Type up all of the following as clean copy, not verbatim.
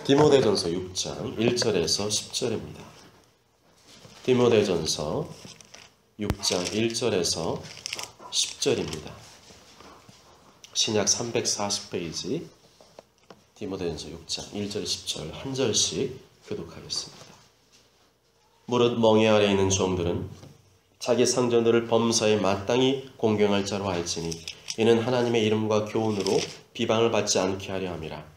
디모데전서 6장 1절에서 10절입니다. 디모데전서 6장 1절에서 10절입니다. 신약 340페이지 디모데전서 6장 1절 10절 한 절씩 교독하겠습니다. 무릇 멍에 아래 있는 종들은 자기 상전들을 범사에 마땅히 공경할 자로 알지니 이는 하나님의 이름과 교훈으로 비방을 받지 않게 하려 함이라.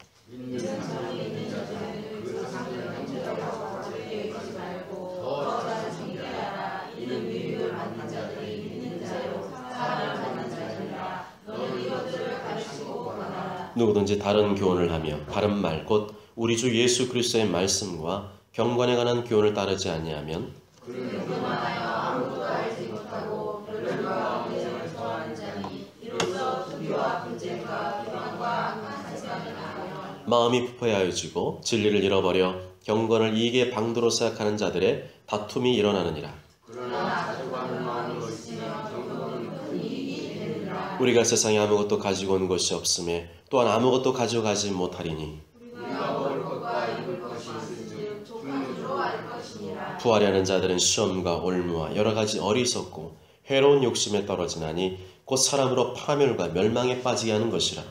누구든지 다른 교훈을 하며 바른 말 곧 우리 주 예수 그리스도의 말씀과 경건에 관한 교훈을 따르지 아니하면 그는 교만하여 아무것도 알지 못하고 변론과 언쟁을 좋아하는 자니 이로써 투기와 분쟁과 비방과 악한 생각이 나며 마음이 부패하여지고 진리를 잃어버려 경건을 이익의 방도로 생각하는 자들의 다툼이 일어나느니라. 그러나 가져가는 마음이 있으면 경건은 큰 이익이 되느니라. 우리가 세상에 아무것도 가지고 온 것이 없음에 또한 아무것도 가져가지 못하리니 우리가 먹을 것과 입을 것이 있은즉 족함으로 알 것이니라. 부하려는 자들은 시험과 올무와 여러 가지 어리석고 해로운 욕심에 떨어지나니 곧 사람으로 파멸과 멸망에 빠지게 하는 것이라.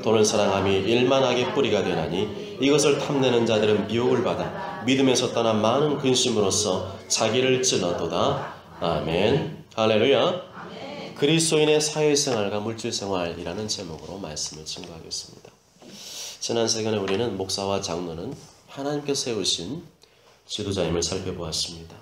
돈을 사랑함이 일만하게 뿌리가 되나니 이것을 탐내는 자들은 미혹을 받아 믿음에서 떠나 많은 근심으로써 자기를 찔렀도다. 아멘. 할렐루야. 그리스도인의 사회생활과 물질생활이라는 제목으로 말씀을 증거하겠습니다. 지난 시간에 우리는 목사와 장로는 하나님께서 세우신 지도자임을 살펴보았습니다.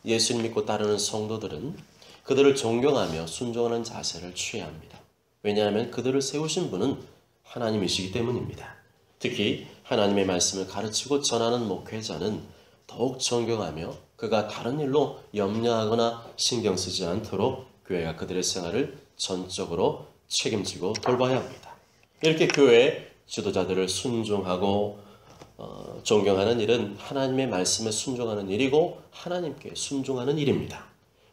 예수님 믿고 따르는 성도들은 그들을 존경하며 순종하는 자세를 취해야 합니다. 왜냐하면 그들을 세우신 분은 하나님이시기 때문입니다. 특히 하나님의 말씀을 가르치고 전하는 목회자는 더욱 존경하며 그가 다른 일로 염려하거나 신경 쓰지 않도록 교회가 그들의 생활을 전적으로 책임지고 돌봐야 합니다. 이렇게 교회의 지도자들을 순종하고 존경하는 일은 하나님의 말씀에 순종하는 일이고 하나님께 순종하는 일입니다.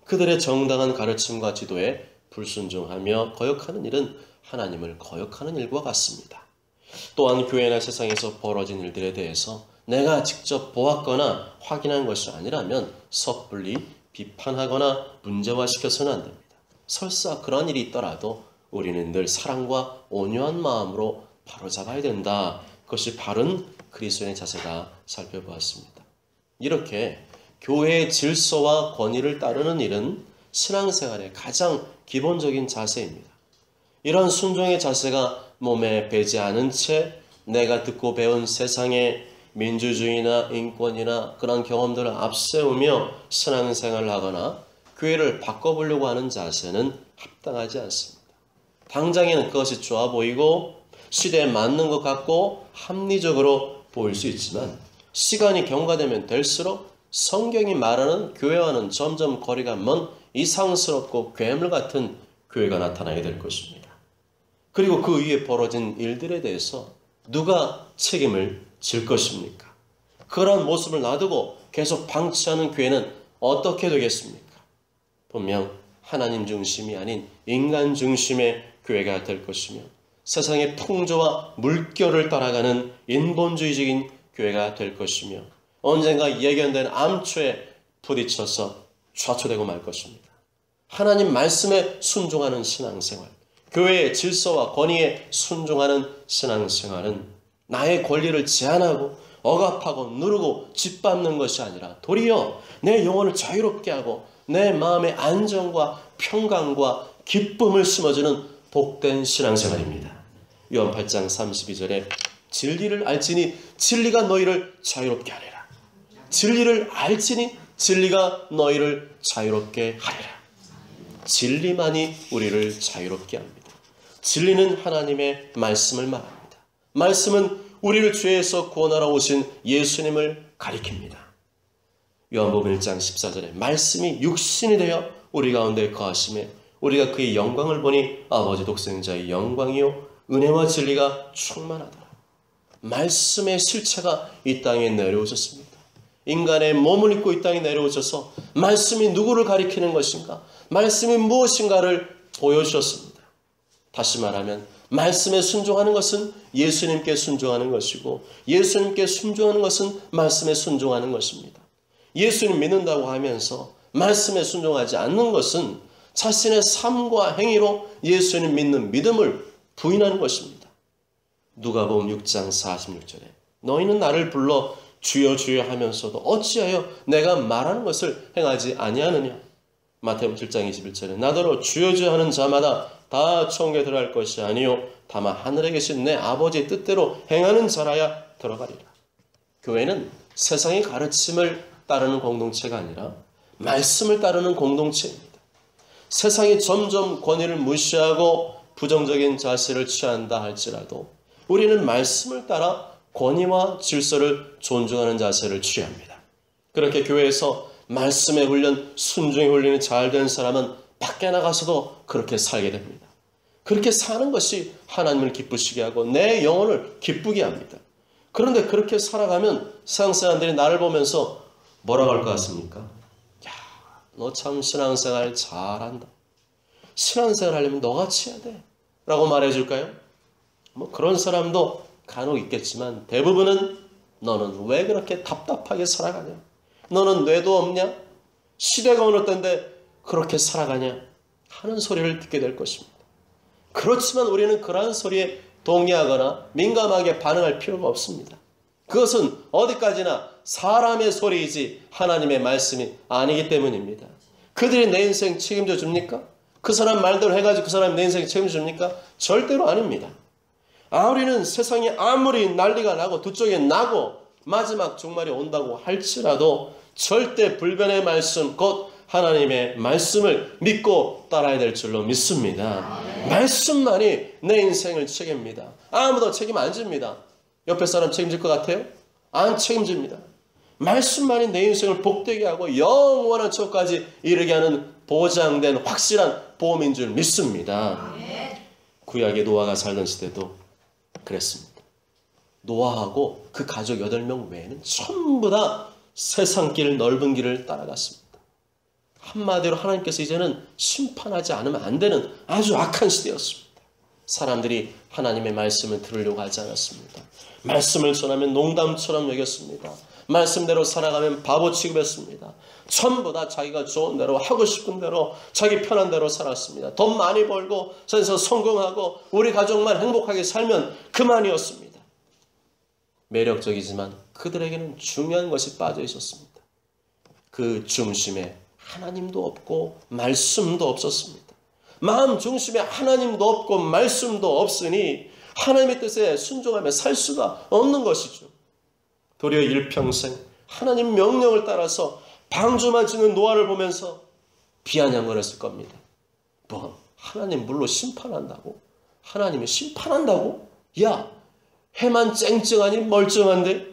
그들의 정당한 가르침과 지도에 불순종하며 거역하는 일은 하나님을 거역하는 일과 같습니다. 또한 교회나 세상에서 벌어진 일들에 대해서 내가 직접 보았거나 확인한 것이 아니라면 섣불리 비판하거나 문제화시켜서는 안 됩니다. 설사 그런 일이 있더라도 우리는 늘 사랑과 온유한 마음으로 바로잡아야 된다. 그것이 바른 그리스도인의 자세다 살펴보았습니다. 이렇게 교회의 질서와 권위를 따르는 일은 신앙생활의 가장 기본적인 자세입니다. 이런 순종의 자세가 몸에 배지 않은 채 내가 듣고 배운 세상의 민주주의나 인권이나 그런 경험들을 앞세우며 신앙생활을 하거나 교회를 바꿔보려고 하는 자세는 합당하지 않습니다. 당장에는 그것이 좋아 보이고 시대에 맞는 것 같고 합리적으로 보일 수 있지만 시간이 경과되면 될수록 성경이 말하는 교회와는 점점 거리가 먼 이상스럽고 괴물 같은 교회가 나타나게 될 것입니다. 그리고 그 위에 벌어진 일들에 대해서 누가 책임을 질 것입니까? 그런 모습을 놔두고 계속 방치하는 교회는 어떻게 되겠습니까? 분명 하나님 중심이 아닌 인간 중심의 교회가 될 것이며 세상의 풍조와 물결을 따라가는 인본주의적인 교회가 될 것이며 언젠가 예견된 암초에 부딪혀서 좌초되고 말 것입니다. 하나님 말씀에 순종하는 신앙생활, 교회의 질서와 권위에 순종하는 신앙생활은 나의 권리를 제한하고 억압하고 누르고 짓밟는 것이 아니라 도리어 내 영혼을 자유롭게 하고 내 마음의 안정과 평강과 기쁨을 심어주는 복된 신앙생활입니다. 요한 8장 32절에 진리를 알지니 진리가 너희를 자유롭게 하리라. 진리를 알지니 진리가 너희를 자유롭게 하리라. 진리만이 우리를 자유롭게 합니다. 진리는 하나님의 말씀을 말합니다. 말씀은 우리를 죄에서 구원하러 오신 예수님을 가리킵니다. 요한복음 1장 14절에 말씀이 육신이 되어 우리 가운데 거하심에 우리가 그의 영광을 보니 아버지 독생자의 영광이요 은혜와 진리가 충만하더라. 말씀의 실체가 이 땅에 내려오셨습니다. 인간의 몸을 입고 이 땅에 내려오셔서 말씀이 누구를 가리키는 것인가, 말씀이 무엇인가를 보여주셨습니다. 다시 말하면 말씀에 순종하는 것은 예수님께 순종하는 것이고 예수님께 순종하는 것은 말씀에 순종하는 것입니다. 예수님 믿는다고 하면서 말씀에 순종하지 않는 것은 자신의 삶과 행위로 예수님 믿는 믿음을 부인하는 것입니다. 누가복음 6장 46절에 너희는 나를 불러 주여 주여 하면서도 어찌하여 내가 말하는 것을 행하지 아니하느냐. 마태복음 7장 21절에 나더러 주여 주여 하는 자마다 다 천국에 들어갈 것이 아니요 다만 하늘에 계신 내 아버지의 뜻대로 행하는 자라야 들어가리라. 교회는 세상의 가르침을 따르는 공동체가 아니라 말씀을 따르는 공동체입니다. 세상이 점점 권위를 무시하고 부정적인 자세를 취한다 할지라도 우리는 말씀을 따라 권위와 질서를 존중하는 자세를 취합니다. 그렇게 교회에서 말씀의 훈련, 순종의 훈련이 잘 된 사람은 밖에 나가서도 그렇게 살게 됩니다. 그렇게 사는 것이 하나님을 기쁘시게 하고 내 영혼을 기쁘게 합니다. 그런데 그렇게 살아가면 세상 사람들이 나를 보면서 뭐라고 할 것 같습니까? 야, 너 참 신앙생활 잘한다. 신앙생활 하려면 너같이 해야 돼. 라고 말해줄까요? 뭐 그런 사람도 간혹 있겠지만 대부분은 너는 왜 그렇게 답답하게 살아가냐? 너는 뇌도 없냐? 시대가 어느 때인데 그렇게 살아가냐? 하는 소리를 듣게 될 것입니다. 그렇지만 우리는 그러한 소리에 동의하거나 민감하게 반응할 필요가 없습니다. 그것은 어디까지나 사람의 소리이지 하나님의 말씀이 아니기 때문입니다. 그들이 내 인생 책임져 줍니까? 그 사람 말대로 해가지고 그 사람이 내 인생 책임져 줍니까? 절대로 아닙니다. 우리는 세상이 아무리 난리가 나고 두 쪽에 나고 마지막 종말이 온다고 할지라도 절대 불변의 말씀 곧 하나님의 말씀을 믿고 따라야 될 줄로 믿습니다. 말씀만이 내 인생을 책임집니다. 아무도 책임 안 집니다. 옆에 사람 책임질 것 같아요? 안 책임집니다. 말씀만이 내 인생을 복되게 하고 영원한 처까지 이르게 하는 보장된 확실한 보험인 줄 믿습니다. 구약의 노아가 살던 시대도 그랬습니다. 노아하고 그 가족 8명 외에는 전부 다 세상 길 넓은 길을 따라갔습니다. 한마디로 하나님께서 이제는 심판하지 않으면 안 되는 아주 악한 시대였습니다. 사람들이 하나님의 말씀을 들으려고 하지 않았습니다. 말씀을 전하면 농담처럼 여겼습니다. 말씀대로 살아가면 바보 취급했습니다. 전부 다 자기가 좋은 대로 하고 싶은 대로 자기 편한 대로 살았습니다. 돈 많이 벌고 세상에서 성공하고 우리 가족만 행복하게 살면 그만이었습니다. 매력적이지만 그들에게는 중요한 것이 빠져 있었습니다. 그 중심에 하나님도 없고 말씀도 없었습니다. 마음 중심에 하나님도 없고 말씀도 없으니 하나님의 뜻에 순종하며 살 수가 없는 것이죠. 도리어 일평생 하나님 명령을 따라서 방주만 짓는 노아를 보면서 비아냥거렸을 겁니다. 뭐 하나님 물로 심판한다고? 하나님이 심판한다고? 야, 해만 쨍쨍하니 멀쩡한데?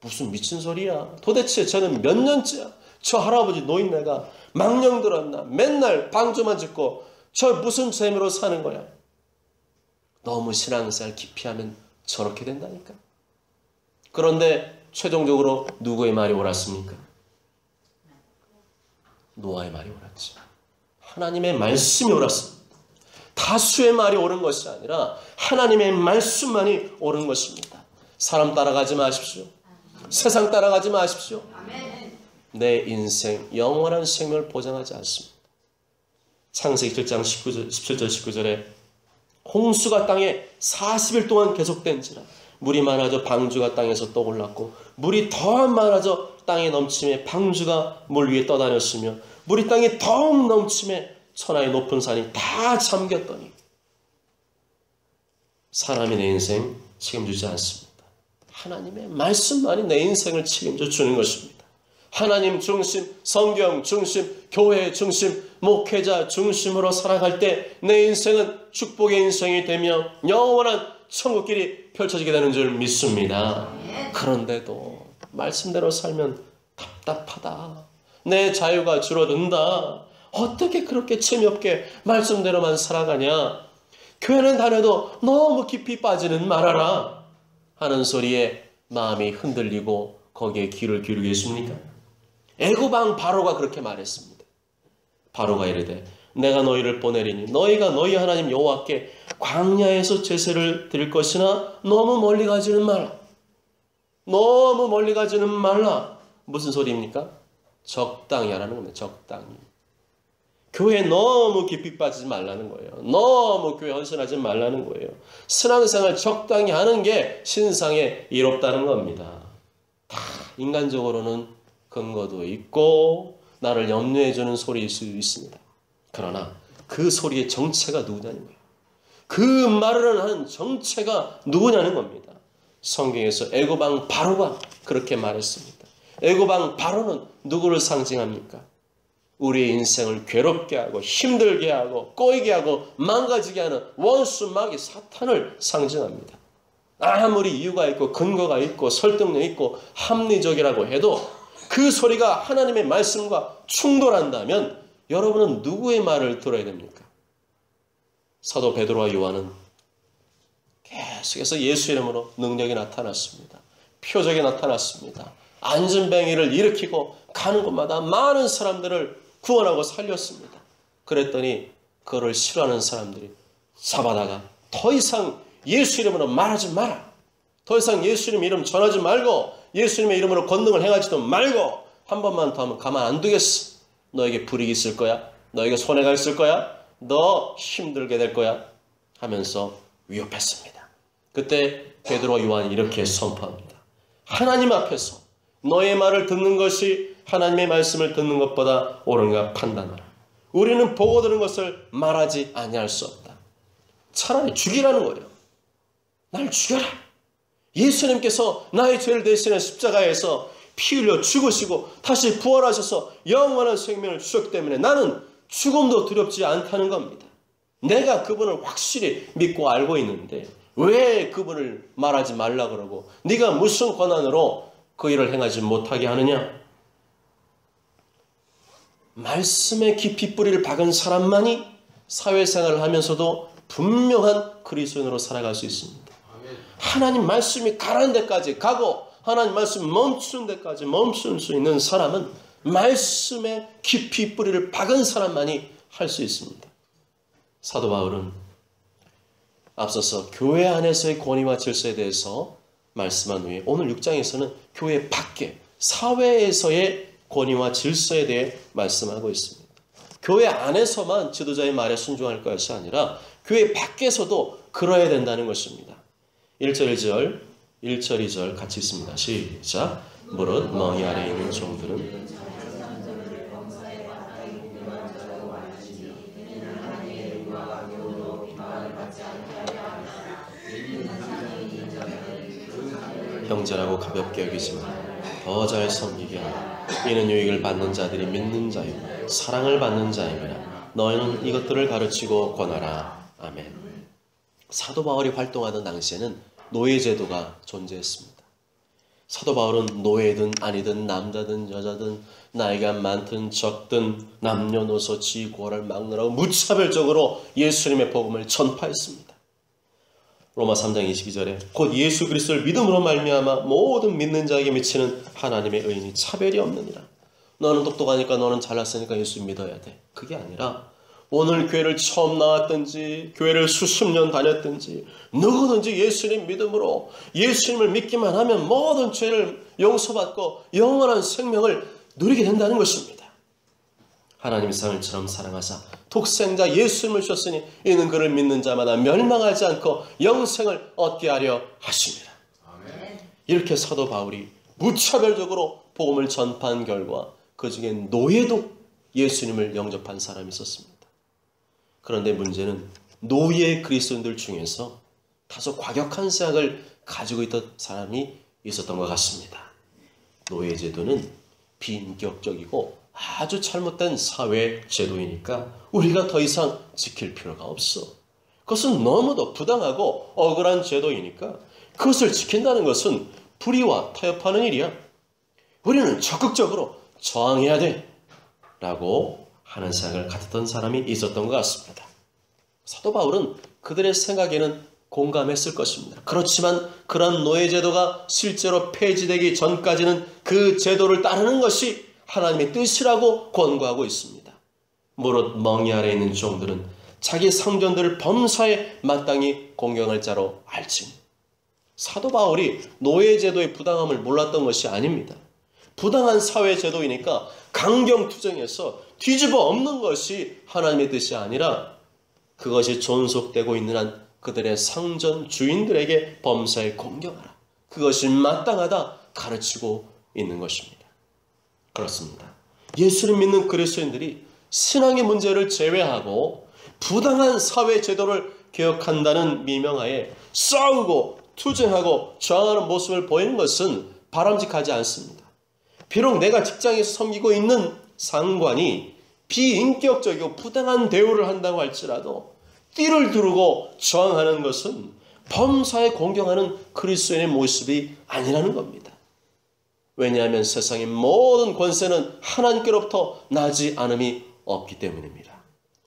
무슨 미친 소리야. 도대체 쟤는 몇 년째야? 저 할아버지 노인네가 망령 들었나? 맨날 방주만 짓고 저 무슨 재미로 사는 거야? 너무 신앙생활 깊이 하면 저렇게 된다니까. 그런데 최종적으로 누구의 말이 옳았습니까? 노아의 말이 옳았지. 하나님의 말씀이 옳았습니다. 다수의 말이 옳은 것이 아니라 하나님의 말씀만이 옳은 것입니다. 사람 따라가지 마십시오. 세상 따라가지 마십시오. 내 인생 영원한 생명을 보장하지 않습니다. 창세기 7장 17절 19절에 홍수가 땅에 40일 동안 계속된지라 물이 많아져 방주가 땅에서 떠올랐고 물이 더 많아져 땅에 넘침에 방주가 물 위에 떠다녔으며 물이 땅에 더욱 넘침에 천하의 높은 산이 다 잠겼더니 사람이 내 인생 책임지지 않습니다. 하나님의 말씀만이 내 인생을 책임져 주는 것입니다. 하나님 중심, 성경 중심, 교회 중심, 목회자 중심으로 살아갈 때 내 인생은 축복의 인생이 되며 영원한 천국길이 펼쳐지게 되는 줄 믿습니다. 그런데도 말씀대로 살면 답답하다. 내 자유가 줄어든다. 어떻게 그렇게 재미없게 말씀대로만 살아가냐. 교회는 다녀도 너무 깊이 빠지는 말아라 하는 소리에 마음이 흔들리고 거기에 귀를 기울이겠습니까? 애굽왕 바로가 그렇게 말했습니다. 바로가 이르되 내가 너희를 보내리니 너희가 너희 하나님 여호와께 광야에서 제사를 드릴 것이나 너무 멀리 가지는 말라. 너무 멀리 가지는 말라. 무슨 소리입니까? 적당히 하라는 겁니다. 적당히. 교회에 너무 깊이 빠지지 말라는 거예요. 너무 교회 헌신하지 말라는 거예요. 신앙생활 적당히 하는 게 신상에 이롭다는 겁니다. 다 인간적으로는 근거도 있고 나를 염려해주는 소리일 수 있습니다. 그러나 그 소리의 정체가 누구냐는 거예요. 그 말을 하는 정체가 누구냐는 겁니다. 성경에서 애고방 바로가 그렇게 말했습니다. 애고방 바로는 누구를 상징합니까? 우리의 인생을 괴롭게 하고 힘들게 하고 꼬이게 하고 망가지게 하는 원수 마귀 사탄을 상징합니다. 아무리 이유가 있고 근거가 있고 설득력 있고 합리적이라고 해도 그 소리가 하나님의 말씀과 충돌한다면 여러분은 누구의 말을 들어야 됩니까? 사도 베드로와 요한은 계속해서 예수 이름으로 능력이 나타났습니다. 표적이 나타났습니다. 안전뱅이를 일으키고 가는 곳마다 많은 사람들을 구원하고 살렸습니다. 그랬더니 그를 싫어하는 사람들이 잡아다가 더 이상 예수 이름으로 말하지 마라. 더 이상 예수 이름 전하지 말고 예수님의 이름으로 권능을 행하지도 말고 한 번만 더 하면 가만 안 두겠어. 너에게 불이익이 있을 거야. 너에게 손해가 있을 거야. 너 힘들게 될 거야. 하면서 위협했습니다. 그때 베드로와 요한이 이렇게 선포합니다. 하나님 앞에서 너의 말을 듣는 것이 하나님의 말씀을 듣는 것보다 옳은가 판단하라. 우리는 보고 들은 것을 말하지 아니할 수 없다. 차라리 죽이라는 거예요. 날 죽여라. 예수님께서 나의 죄를 대신해 십자가에서 피 흘려 죽으시고 다시 부활하셔서 영원한 생명을 주셨기 때문에 나는 죽음도 두렵지 않다는 겁니다. 내가 그분을 확실히 믿고 알고 있는데 왜 그분을 말하지 말라 그러고 네가 무슨 권한으로 그 일을 행하지 못하게 하느냐? 말씀에 깊이 뿌리를 박은 사람만이 사회생활을 하면서도 분명한 그리스도인으로 살아갈 수 있습니다. 하나님 말씀이 가라는 데까지 가고 하나님 말씀 멈추는 데까지 멈출 수 있는 사람은 말씀에 깊이 뿌리를 박은 사람만이 할 수 있습니다. 사도 바울은 앞서서 교회 안에서의 권위와 질서에 대해서 말씀한 후에 오늘 6장에서는 교회 밖에 사회에서의 권위와 질서에 대해 말씀하고 있습니다. 교회 안에서만 지도자의 말에 순종할 것이 아니라 교회 밖에서도 그러야 된다는 것입니다. 1절 1절 1절 2절 같이 있습니다. 시작. 무릇 멍이 아래에 있는 종들은 형제라고 가볍게 여기지만 더 잘 섬기게 하라. 이는 유익을 받는 자들이 믿는 자요 사랑을 받는 자임이라. 너희는 이것들을 가르치고 권하라. 아멘. 사도 바울이 활동하던 당시에는 노예제도가 존재했습니다. 사도 바울은 노예든 아니든 남자든 여자든 나이가 많든 적든 남녀노소 지고를 막느라고 무차별적으로 예수님의 복음을 전파했습니다. 로마 3장 22절에 곧 예수 그리스도를 믿음으로 말미암아 모든 믿는 자에게 미치는 하나님의 의인이 차별이 없느니라. 너는 똑똑하니까 너는 잘났으니까 예수 믿어야 돼. 그게 아니라 오늘 교회를 처음 나왔든지 교회를 수십 년 다녔든지 누구든지 예수님 믿음으로 예수님을 믿기만 하면 모든 죄를 용서받고 영원한 생명을 누리게 된다는 것입니다. 하나님이 세상을처럼 사랑하사 독생자 예수님을 주셨으니 이는 그를 믿는 자마다 멸망하지 않고 영생을 얻게 하려 하십니다. 이렇게 사도 바울이 무차별적으로 복음을 전파한 결과 그 중에 노예도 예수님을 영접한 사람이 있었습니다. 그런데 문제는 노예 그리스도인들 중에서 다소 과격한 생각을 가지고 있던 사람이 있었던 것 같습니다. 노예 제도는 비인격적이고 아주 잘못된 사회 제도이니까 우리가 더 이상 지킬 필요가 없어. 그것은 너무도 부당하고 억울한 제도이니까 그것을 지킨다는 것은 불의와 타협하는 일이야. 우리는 적극적으로 저항해야 돼. 라고 하는 생각을 가졌던 사람이 있었던 것 같습니다. 사도 바울은 그들의 생각에는 공감했을 것입니다. 그렇지만 그런 노예제도가 실제로 폐지되기 전까지는 그 제도를 따르는 것이 하나님의 뜻이라고 권고하고 있습니다. 무릇 멍이 아래에 있는 종들은 자기 상전들을 범사에 마땅히 공경할 자로 알지니. 사도 바울이 노예제도의 부당함을 몰랐던 것이 아닙니다. 부당한 사회제도이니까 강경투쟁해서 뒤집어 엎는 것이 하나님의 뜻이 아니라 그것이 존속되고 있는 한 그들의 상전 주인들에게 범사에 공경하라. 그것이 마땅하다 가르치고 있는 것입니다. 그렇습니다. 예수를 믿는 그리스도인들이 신앙의 문제를 제외하고 부당한 사회제도를 개혁한다는 미명하에 싸우고 투쟁하고 저항하는 모습을 보이는 것은 바람직하지 않습니다. 비록 내가 직장에서 섬기고 있는 상관이 비인격적이고 부당한 대우를 한다고 할지라도 띠를 두르고 저항하는 것은 범사에 공경하는 그리스도인의 모습이 아니라는 겁니다. 왜냐하면 세상의 모든 권세는 하나님께로부터 나지 않음이 없기 때문입니다.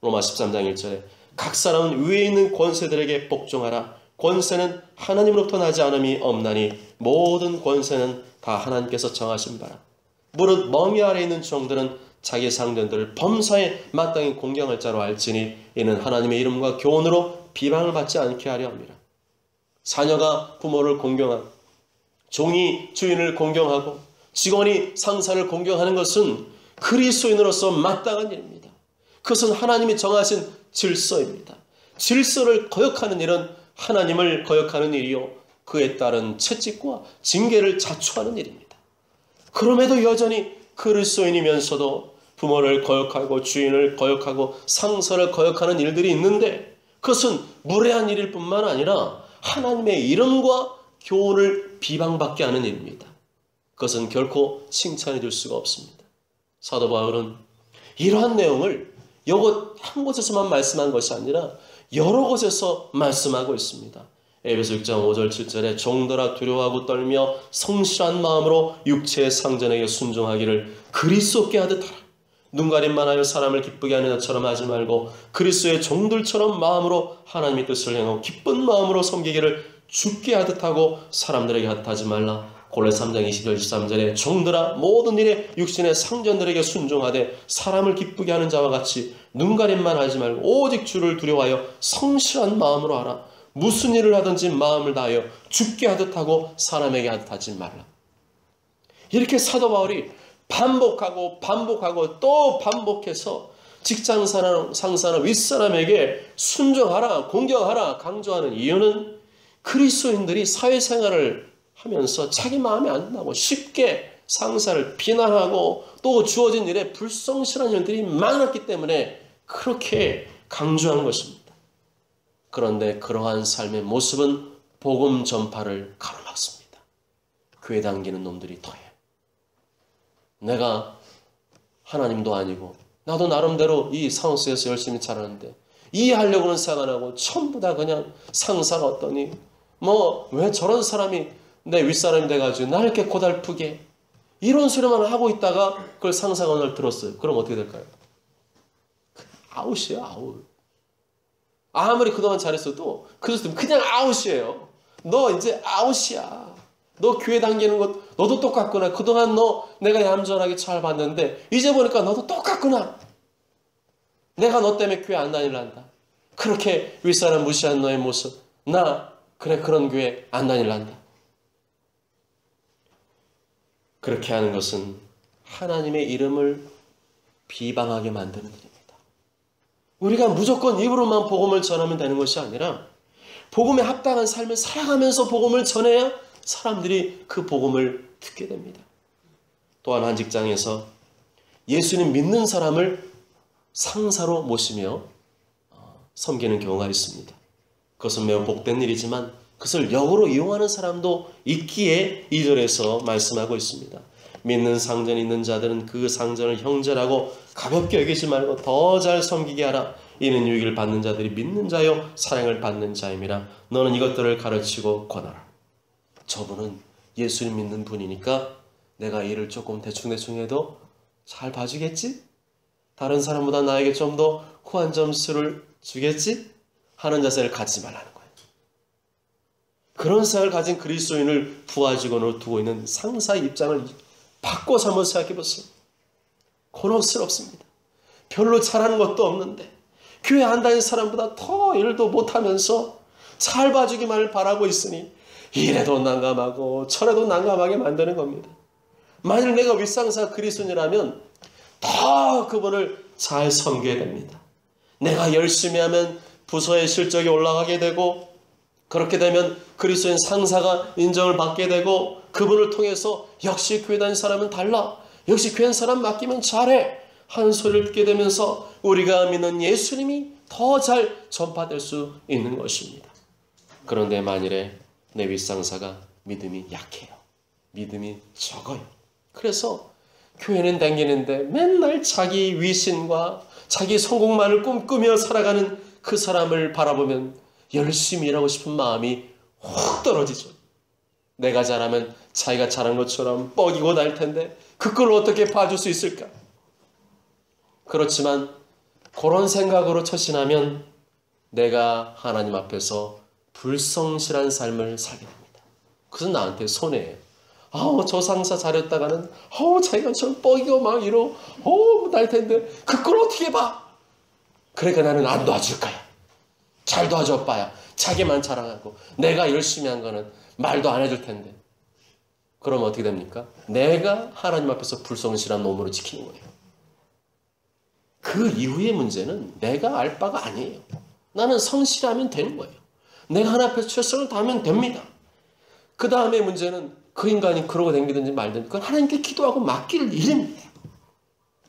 로마 13장 1절에 각 사람은 위에 있는 권세들에게 복종하라. 권세는 하나님으로부터 나지 않음이 없나니 모든 권세는 다 하나님께서 정하신 바라. 무릇 멍이 아래 있는 종들은 자기 상전들을 범사에 마땅히 공경할 자로 알지니 이는 하나님의 이름과 교훈으로 비방을 받지 않게 하려 합니다. 자녀가 부모를 공경하고 종이 주인을 공경하고 직원이 상사를 공경하는 것은 그리스도인으로서 마땅한 일입니다. 그것은 하나님이 정하신 질서입니다. 질서를 거역하는 일은 하나님을 거역하는 일이요 그에 따른 채찍과 징계를 자초하는 일입니다. 그럼에도 여전히 그리스도인이면서도 부모를 거역하고 주인을 거역하고 상사를 거역하는 일들이 있는데 그것은 무례한 일일 뿐만 아니라 하나님의 이름과 교훈을 비방받게 하는 일입니다. 그것은 결코 칭찬해 줄 수가 없습니다. 사도 바울은 이러한 내용을 이곳 한 곳에서만 말씀한 것이 아니라 여러 곳에서 말씀하고 있습니다. 에베소 6장 5절 7절에 종들아 두려워하고 떨며 성실한 마음으로 육체의 상전에게 순종하기를 그리스도께 하듯 하라. 눈가림만 하여 사람을 기쁘게 하는 자처럼 하지 말고 그리스도의 종들처럼 마음으로 하나님의 뜻을 행하고 기쁜 마음으로 섬기기를 주께 하듯 하고 사람들에게 하듯 하지 말라. 골로새 3장 20절 23절에 종들아 모든 일에 육신의 상전들에게 순종하되 사람을 기쁘게 하는 자와 같이 눈가림만 하지 말고 오직 주를 두려워하여 성실한 마음으로 하라. 무슨 일을 하든지 마음을 다하여 주께 하듯 하고 사람에게 하듯 하지 말라. 이렇게 사도 바울이 반복하고 또 반복해서 직장 상사나 윗사람에게 순종하라, 공경하라 강조하는 이유는 그리스도인들이 사회생활을 하면서 자기 마음에 안 든다고 쉽게 상사를 비난하고 또 주어진 일에 불성실한 일들이 많았기 때문에 그렇게 강조하는 것입니다. 그런데 그러한 삶의 모습은 복음 전파를 가로막습니다. 교회 당기는 놈들이 더해. 내가 하나님도 아니고 나도 나름대로 이 사무소에서 열심히 잘하는데 이해하려고는 생각 안 하고 전부 다 그냥 상사가 어떠니 왜 저런 사람이 내 윗사람이 돼가지고 날 이렇게 고달프게 이런 소리만 하고 있다가 그걸 상사가 오늘 들었어요. 그럼 어떻게 될까요? 아웃이에요. 아웃. 아무리 그동안 잘했어도 그냥 아웃이에요. 너 이제 아웃이야. 너 교회 다니는 것 너도 똑같구나. 그동안 내가 얌전하게 잘 봤는데 이제 보니까 너도 똑같구나. 내가 너 때문에 교회 안 다닐란다. 그렇게 윗사람 무시한 너의 모습 그런 교회 안 다닐란다. 그렇게 하는 것은 하나님의 이름을 비방하게 만드는 일입니다. 우리가 무조건 입으로만 복음을 전하면 되는 것이 아니라 복음에 합당한 삶을 살아가면서 복음을 전해야 사람들이 그 복음을 듣게 됩니다. 또한 한 직장에서 예수님 믿는 사람을 상사로 모시며 섬기는 경우가 있습니다. 그것은 매우 복된 일이지만 그것을 역으로 이용하는 사람도 있기에 2절에서 말씀하고 있습니다. 믿는 상전이 있는 자들은 그 상전을 형제라고 가볍게 여기지 말고 더 잘 섬기게 하라. 이는 유익을 받는 자들이 믿는 자요 사랑을 받는 자임이라. 너는 이것들을 가르치고 권하라. 저분은 예수님 믿는 분이니까 내가 일을 조금 대충 해도 잘 봐주겠지? 다른 사람보다 나에게 좀 더 후한 점수를 주겠지? 하는 자세를 갖지 말라는 거예요. 그런 생각을 가진 그리스도인을 부하 직원으로 두고 있는 상사의 입장을 바꿔서 한번 생각해 보세요. 곤혹스럽습니다. 별로 잘하는 것도 없는데 교회 안 다니는 사람보다 더 일도 못하면서 잘 봐주기만을 바라고 있으니 이래도 난감하고 저래도 난감하게 만드는 겁니다. 만일 내가 윗상사 그리스도인이라면 더 그분을 잘 섬겨야 됩니다. 내가 열심히 하면 부서의 실적이 올라가게 되고, 그렇게 되면 그리스도인 상사가 인정을 받게 되고, 그분을 통해서 역시 교회 다니는 사람은 달라, 역시 교회 사람 맡기면 잘해 하는 소리를 듣게 되면서 우리가 믿는 예수님이 더 잘 전파될 수 있는 것입니다. 그런데 만일에 내 윗상사가 믿음이 약해요. 믿음이 적어요. 그래서 교회는 다니는데 맨날 자기 위신과 자기 성공만을 꿈꾸며 살아가는 그 사람을 바라보면 열심히 일하고 싶은 마음이 확 떨어지죠. 내가 잘하면 자기가 잘한 것처럼 뻐기고 날 텐데 그걸 어떻게 봐줄 수 있을까? 그렇지만 그런 생각으로 처신하면 내가 하나님 앞에서 불성실한 삶을 살게 됩니다. 그것은 나한테 손해예요. 저 상사 잘했다가는 자기가 저 뻐기고 막 이러고 날 텐데 그걸 어떻게 봐? 그러니까 나는 안 도와줄 거야. 잘 도와줘 봐야 자기만 자랑하고 내가 열심히 한 거는 말도 안 해줄 텐데. 그럼 어떻게 됩니까? 내가 하나님 앞에서 불성실한 놈으로 지키는 거예요. 그 이후의 문제는 내가 알 바가 아니에요. 나는 성실하면 되는 거예요. 내가 하나님 앞에서 최선을 다하면 됩니다. 그 다음에 문제는 그 인간이 그러고 다니든지 말든지 그건 하나님께 기도하고 맡길 일입니다.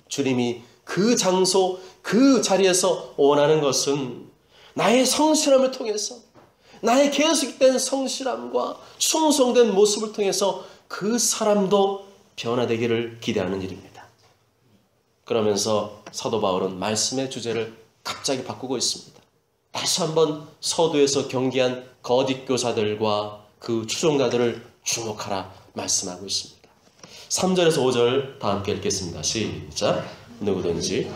주님이 그 장소, 그 자리에서 원하는 것은 나의 성실함을 통해서, 나의 계속된 성실함과 충성된 모습을 통해서 그 사람도 변화되기를 기대하는 일입니다. 그러면서 사도 바울은 말씀의 주제를 갑자기 바꾸고 있습니다. 다시 한번 서두에서 경계한 거짓 교사들과 그 추종자들을 주목하라 말씀하고 있습니다. 3절에서 5절 다 함께 읽겠습니다. 시작. 누구든지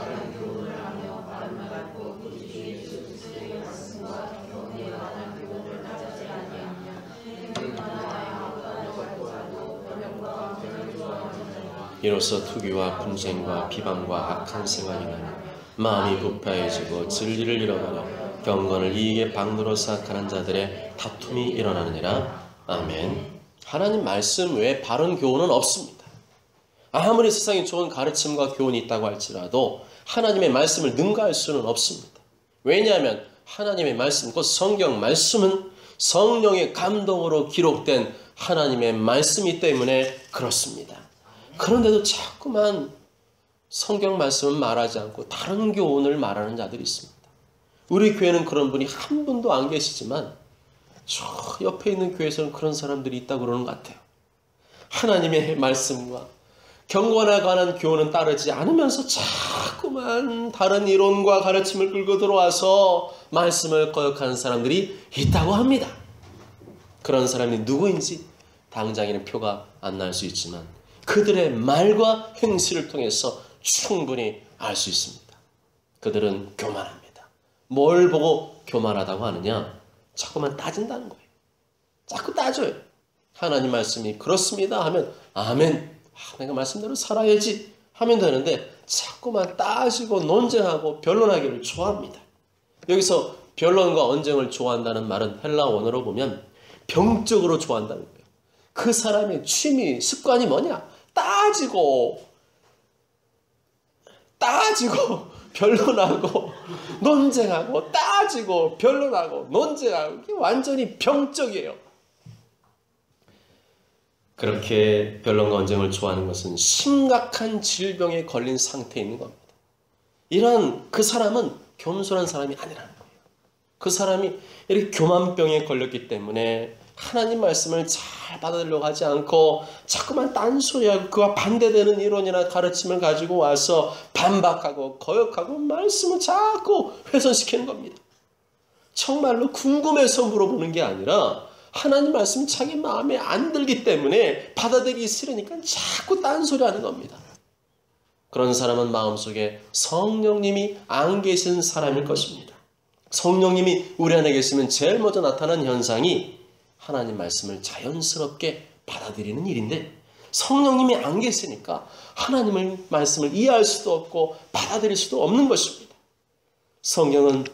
이로써 투기와 분쟁과 비방과 악한 생각이 나니 마음이 부패해지고 진리를 잃어버려 경건을 이익의 방도로 생각하는 자들의 다툼이 일어나느니라. 아멘. 하나님 말씀 외에 바른 교훈은 없습니다. 아무리 세상에 좋은 가르침과 교훈이 있다고 할지라도 하나님의 말씀을 능가할 수는 없습니다. 왜냐하면 하나님의 말씀, 곧 성경 말씀은 성령의 감동으로 기록된 하나님의 말씀이기 때문에 그렇습니다. 그런데도 자꾸만 성경 말씀은 말하지 않고 다른 교훈을 말하는 자들이 있습니다. 우리 교회는 그런 분이 한 분도 안 계시지만 저 옆에 있는 교회에서는 그런 사람들이 있다고 그러는 것 같아요. 하나님의 말씀과 경건에 관한 교훈은 따르지 않으면서 자꾸만 다른 이론과 가르침을 끌고 들어와서 말씀을 거역하는 사람들이 있다고 합니다. 그런 사람이 누구인지 당장에는 표가 안 날 수 있지만 그들의 말과 행실을 통해서 충분히 알 수 있습니다. 그들은 교만합니다. 뭘 보고 교만하다고 하느냐? 자꾸만 따진다는 거예요. 자꾸 따져요. 하나님 말씀이 그렇습니다 하면 아멘, 내가 말씀대로 살아야지 하면 되는데 자꾸만 따지고 논쟁하고 변론하기를 좋아합니다. 여기서 변론과 언쟁을 좋아한다는 말은 헬라 원어로 보면 병적으로 좋아한다는 거예요. 그 사람의 취미, 습관이 뭐냐? 따지고 변론하고 논쟁하고 따지고 변론하고 논쟁하고 이게 완전히 병적이에요. 그렇게 변론과 언쟁을 좋아하는 것은 심각한 질병에 걸린 상태에 있는 겁니다. 이런 그 사람은 겸손한 사람이 아니라는 거예요. 그 사람이 이렇게 교만병에 걸렸기 때문에 하나님 말씀을 잘 받아들이려고 하지 않고 자꾸만 딴소리하고 그와 반대되는 이론이나 가르침을 가지고 와서 반박하고 거역하고 말씀을 자꾸 훼손시키는 겁니다. 정말로 궁금해서 물어보는 게 아니라 하나님 말씀이 자기 마음에 안 들기 때문에 받아들이기 싫으니까 자꾸 딴소리하는 겁니다. 그런 사람은 마음속에 성령님이 안 계신 사람일 것입니다. 성령님이 우리 안에 계시면 제일 먼저 나타나는 현상이 하나님 말씀을 자연스럽게 받아들이는 일인데 성령님이 안 계시니까 하나님의 말씀을 이해할 수도 없고 받아들일 수도 없는 것입니다. 성경은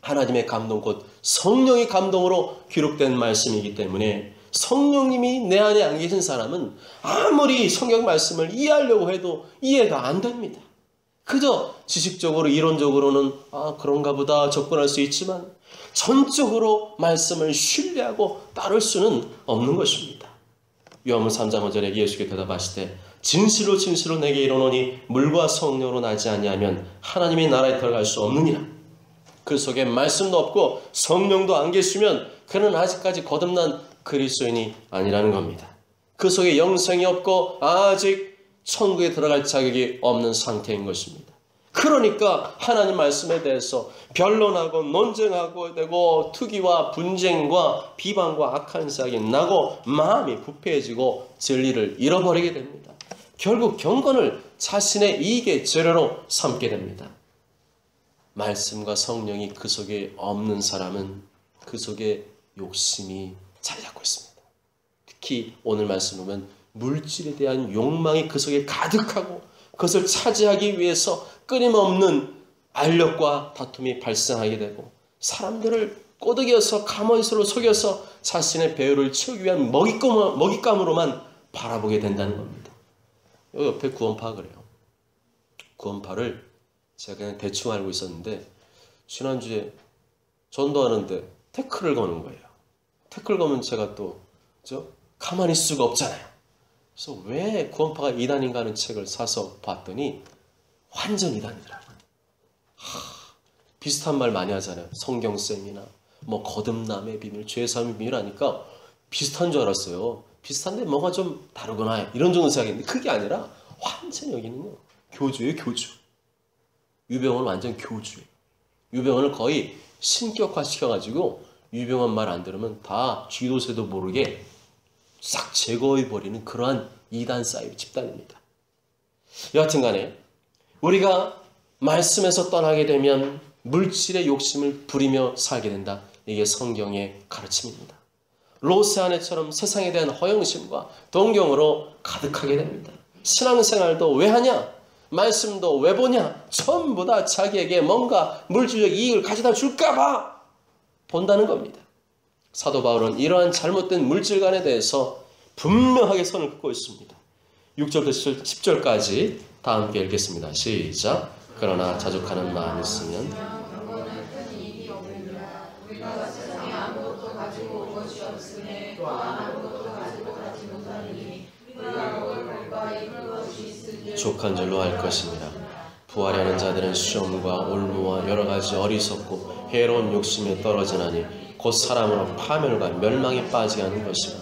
하나님의 감동, 곧 성령의 감동으로 기록된 말씀이기 때문에 성령님이 내 안에 안 계신 사람은 아무리 성경 말씀을 이해하려고 해도 이해가 안 됩니다. 그저 지식적으로 이론적으로는 그런가 보다 접근할 수 있지만 전적으로 말씀을 신뢰하고 따를 수는 없는 것입니다. 요한복음 3장 5절에 예수께서 대답하시되 진실로 진실로 내게 이르노니 물과 성령으로 나지 아니하면 하나님의 나라에 들어갈 수 없느니라. 그 속에 말씀도 없고 성령도 안 계시면 그는 아직까지 거듭난 그리스도인이 아니라는 겁니다. 그 속에 영생이 없고 아직 천국에 들어갈 자격이 없는 상태인 것입니다. 그러니까 하나님 말씀에 대해서 변론하고 논쟁하고 되고 투기와 분쟁과 비방과 악한 생각이 나고 마음이 부패해지고 진리를 잃어버리게 됩니다. 결국 경건을 자신의 이익의 재료로 삼게 됩니다. 말씀과 성령이 그 속에 없는 사람은 그 속에 욕심이 자리 잡고 있습니다. 특히 오늘 말씀 보면 물질에 대한 욕망이 그 속에 가득하고 그것을 차지하기 위해서 끊임없는 알력과 다툼이 발생하게 되고 사람들을 꼬드겨서 가만히서 속여서 자신의 배우를 채우기 위한 먹잇감으로만 바라보게 된다는 겁니다. 여기 옆에 구원파 그래요. 구원파를 제가 그냥 대충 알고 있었는데 지난주에 전도하는데 태클을 거는 거예요. 태클 거면 제가 또 가만히 있을 수가 없잖아요. 그래서 왜 구원파가 이단인가 하는 책을 사서 봤더니 완전 이단이더라고요. 비슷한 말 많이 하잖아요. 성경쌤이나 거듭남의 비밀, 죄사함의 비밀 하니까 비슷한 줄 알았어요. 비슷한데 뭐가 좀 다르구나 이런 정도 생각했는데 그게 아니라 완전 여기는요. 교주예요. 교주. 유병헌은 완전 교주예요. 유병헌을 거의 신격화 시켜가지고 유병헌 말 안 들으면 다 쥐도새도 모르게 싹 제거해버리는 그러한 이단 사이비 집단입니다. 여하튼 간에 우리가 말씀에서 떠나게 되면 물질의 욕심을 부리며 살게 된다. 이게 성경의 가르침입니다. 롯의 아내처럼 세상에 대한 허영심과 동경으로 가득하게 됩니다. 신앙생활도 왜 하냐? 말씀도 왜 보냐? 전부 다 자기에게 뭔가 물질적 이익을 가져다 줄까봐 본다는 겁니다. 사도 바울은 이러한 잘못된 물질관에 대해서 분명하게 선을 긋고 있습니다. 6절부터 10절까지 다 함께 읽겠습니다. 시작. 그러나 자족하는 마음이 있으면 족한 줄로 알 것입니다. 부하려는 자들은 시험과 올무와 여러 가지 어리석고 해로운 욕심에 떨어지나니 곧 사람으로 파멸과 멸망에 빠지게 하는 것이라.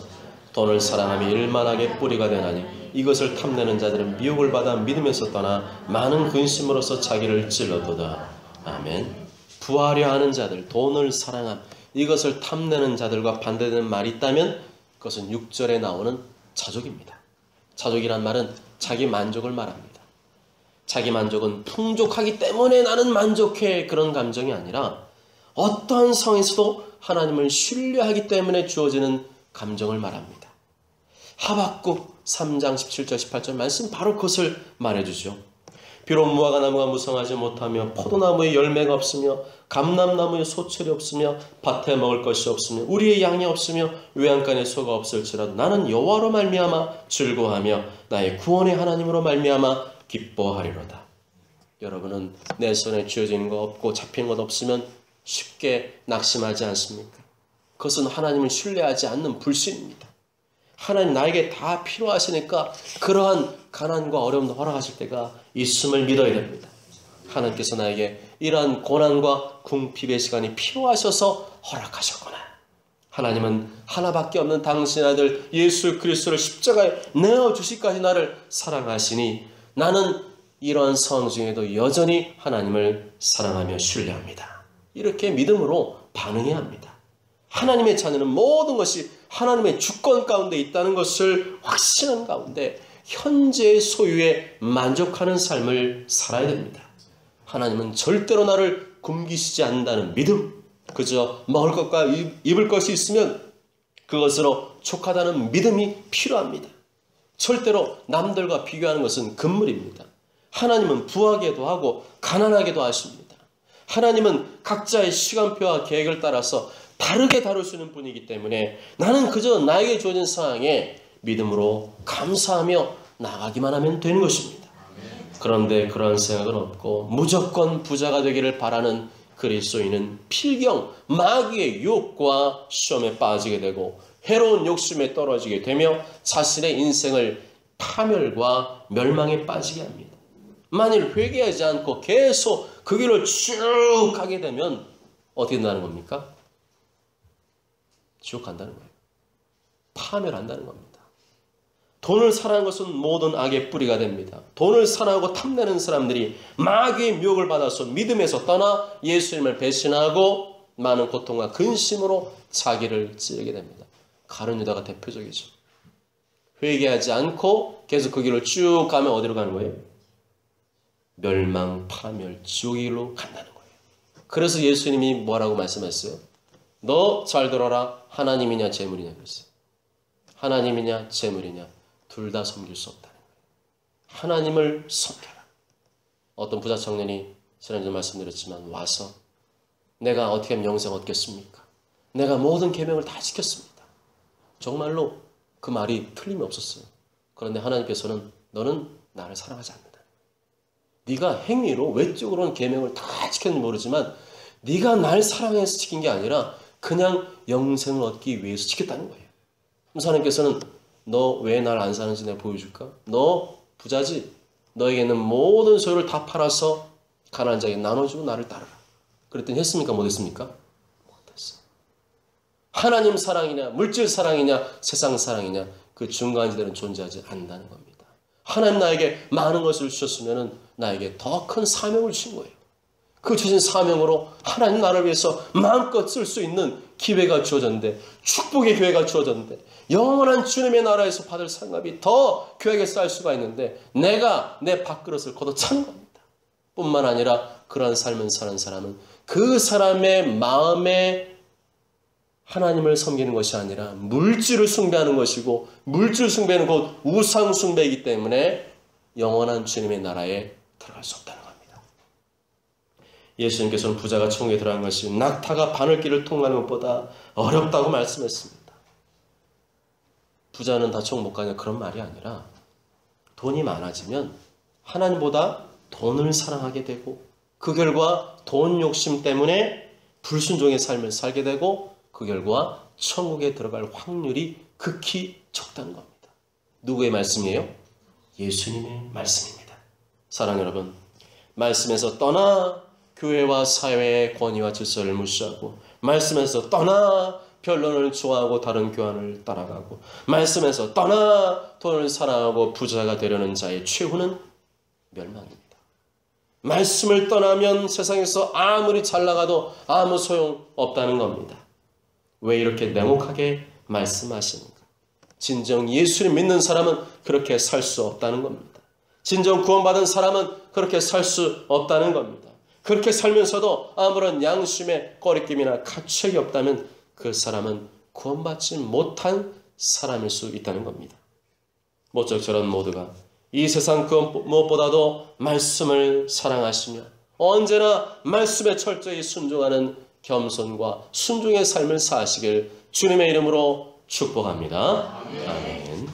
돈을 사랑하며 일만하게 뿌리가 되나니 이것을 탐내는 자들은 미혹을 받아 믿음에서 떠나 많은 근심으로서 자기를 찔러도다. 아멘. 부하려 하는 자들, 돈을 사랑함, 이것을 탐내는 자들과 반대되는 말이 있다면 그것은 6절에 나오는 자족입니다. 자족이란 말은 자기 만족을 말합니다. 자기 만족은 풍족하기 때문에 나는 만족해, 그런 감정이 아니라 어떠한 상황에서도 하나님을 신뢰하기 때문에 주어지는 감정을 말합니다. 하박국 3장 17절 18절 말씀 바로 그것을 말해주죠. 비록 무화과 나무가 무성하지 못하며 포도나무에 열매가 없으며 감람나무에 소철이 없으며 밭에 먹을 것이 없으며 우리의 양이 없으며 외양간에 소가 없을지라도 나는 여호와로 말미암아 즐거워하며 나의 구원의 하나님으로 말미암아 기뻐하리로다. 여러분은 내 손에 쥐어지는 거 없고 잡히는 것 없으면 쉽게 낙심하지 않습니까? 그것은 하나님을 신뢰하지 않는 불신입니다. 하나님 나에게 다 필요하시니까 그러한 가난과 어려움도 허락하실 때가 있음을 믿어야 됩니다. 하나님께서 나에게 이러한 고난과 궁핍의 시간이 필요하셔서 허락하셨구나. 하나님은 하나밖에 없는 당신 아들 예수 그리스도를 십자가에 내어주시기까지 나를 사랑하시니 나는 이러한 상황 중에도 여전히 하나님을 사랑하며 신뢰합니다. 이렇게 믿음으로 반응해야 합니다. 하나님의 자녀는 모든 것이 하나님의 주권 가운데 있다는 것을 확신한 가운데 현재의 소유에 만족하는 삶을 살아야 됩니다. 하나님은 절대로 나를 굶기시지 않는다는 믿음, 그저 먹을 것과 입을 것이 있으면 그것으로 족하다는 믿음이 필요합니다. 절대로 남들과 비교하는 것은 금물입니다. 하나님은 부하게도 하고 가난하게도 하십니다. 하나님은 각자의 시간표와 계획을 따라서 다르게 다룰 수 있는 분이기 때문에 나는 그저 나에게 주어진 상황에 믿음으로 감사하며 나가기만 하면 되는 것입니다. 그런데 그러한 생각은 없고 무조건 부자가 되기를 바라는 그리스도인은 필경 마귀의 유혹과 시험에 빠지게 되고 해로운 욕심에 떨어지게 되며 자신의 인생을 파멸과 멸망에 빠지게 합니다. 만일 회개하지 않고 계속 그 길을 쭉 가게 되면 어떻게 된다는 겁니까? 지옥 간다는 거예요. 파멸한다는 겁니다. 돈을 사랑하는 것은 모든 악의 뿌리가 됩니다. 돈을 사랑하고 탐내는 사람들이 마귀의 유혹을 받아서 믿음에서 떠나 예수님을 배신하고 많은 고통과 근심으로 자기를 찌르게 됩니다. 가룟 유다가 대표적이죠. 회개하지 않고 계속 그 길을 쭉 가면 어디로 가는 거예요? 멸망, 파멸, 지옥으로 간다는 거예요. 그래서 예수님이 뭐라고 말씀했어요? 너 잘 들어라. 하나님이냐 재물이냐 그랬어요. 하나님이냐 재물이냐 둘 다 섬길 수 없다는 거예요. 하나님을 섬겨라. 어떤 부자 청년이 지난주에 말씀드렸지만 와서 내가 어떻게 하면 영생 얻겠습니까? 내가 모든 계명을 다 지켰습니다. 정말로 그 말이 틀림이 없었어요. 그런데 하나님께서는 너는 나를 사랑하지 않는다. 네가 행위로 외적으로는 계명을 다 지켰는지 모르지만 네가 날 사랑해서 지킨 게 아니라 그냥 영생을 얻기 위해서 지켰다는 거예요. 그래서 하나님께서는 너 왜 날 안 사는지 내가 보여줄까? 너 부자지? 너에게는 모든 소유를 다 팔아서 가난한 자에게 나눠주고 나를 따르라. 그랬더니 했습니까? 못했습니까? 못했어. 하나님 사랑이냐 물질 사랑이냐 세상 사랑이냐 그 중간지대는 존재하지 않는다는 겁니다. 하나님 나에게 많은 것을 주셨으면 나에게 더 큰 사명을 주신 거예요. 그 주신 사명으로 하나님 나라를 위해서 마음껏 쓸 수 있는 기회가 주어졌는데 축복의 기회가 주어졌는데 영원한 주님의 나라에서 받을 상급이 더 귀하게 쌓일 수가 있는데 내가 내 밥그릇을 걷어차는 겁니다. 뿐만 아니라 그러한 삶을 사는 사람은 그 사람의 마음에 하나님을 섬기는 것이 아니라 물질을 숭배하는 것이고 물질 숭배는 곧 우상 숭배이기 때문에 영원한 주님의 나라에 들어갈 수 없다는 겁니다. 예수님께서는 부자가 천국에 들어간 것이 낙타가 바늘길을 통과하는 것보다 어렵다고 말씀했습니다. 부자는 다 천국 못 가냐 그런 말이 아니라 돈이 많아지면 하나님보다 돈을 사랑하게 되고 그 결과 돈 욕심 때문에 불순종의 삶을 살게 되고 그 결과 천국에 들어갈 확률이 극히 적다는 겁니다. 누구의 말씀이에요? 예수님의 말씀입니다. 사랑하는 여러분, 말씀에서 떠나 교회와 사회의 권위와 질서를 무시하고 말씀에서 떠나 변론을 좋아하고 다른 교환을 따라가고 말씀에서 떠나 돈을 사랑하고 부자가 되려는 자의 최후는 멸망입니다. 말씀을 떠나면 세상에서 아무리 잘 나가도 아무 소용없다는 겁니다. 왜 이렇게 냉혹하게 말씀하시는가? 진정 예수를 믿는 사람은 그렇게 살 수 없다는 겁니다. 진정 구원받은 사람은 그렇게 살 수 없다는 겁니다. 그렇게 살면서도 아무런 양심의 꺼리낌이나 가책이 없다면 그 사람은 구원받지 못한 사람일 수 있다는 겁니다. 모쪼록 저런 모두가 이 세상 그 무엇보다도 말씀을 사랑하시며 언제나 말씀에 철저히 순종하는 겸손과 순종의 삶을 사시길 주님의 이름으로 축복합니다. 아멘.